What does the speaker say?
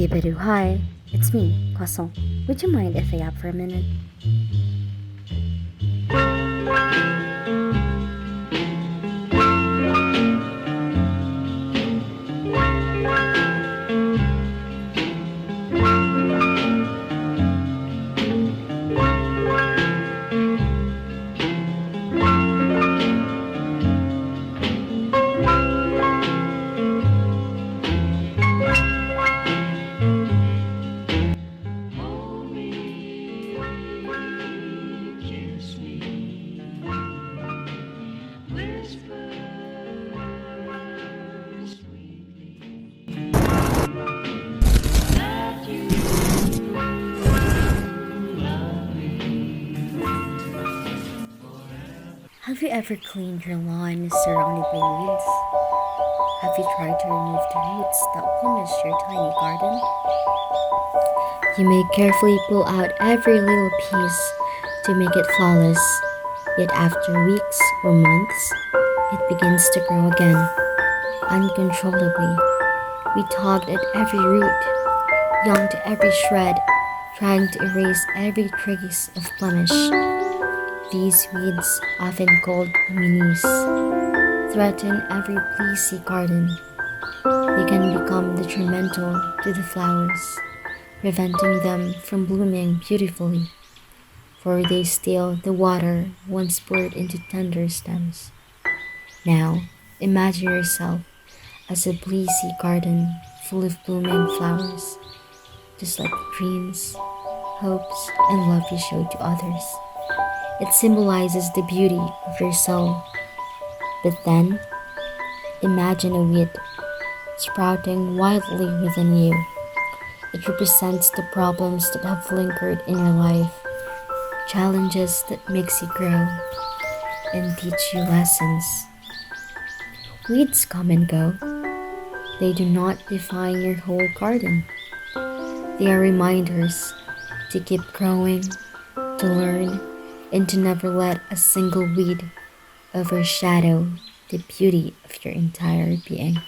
Bibidoo, hi. It's me, Croissant. Would you mind if I yap for a minute? Have you ever cleaned your lawn surrounded by weeds? Have you tried to remove the roots that blemish your tiny garden? You may carefully pull out every little piece to make it flawless, yet after weeks or months, it begins to grow again, uncontrollably. We tugged at every root, yanked every shred, trying to erase every trace of blemish. These weeds, often called minis, threaten every pleasy garden. They can become detrimental to the flowers, preventing them from blooming beautifully, for they steal the water once poured into tender stems. Now, imagine yourself as a breezy garden full of blooming flowers, just like the dreams, hopes, and love you show to others. It symbolizes the beauty of your soul. But then, imagine a weed sprouting wildly within you. It represents the problems that have lingered in your life, challenges that makes you grow and teach you lessons. Weeds come and go. They do not define your whole garden. They are reminders to keep growing, to learn, and to never let a single weed overshadow the beauty of your entire being.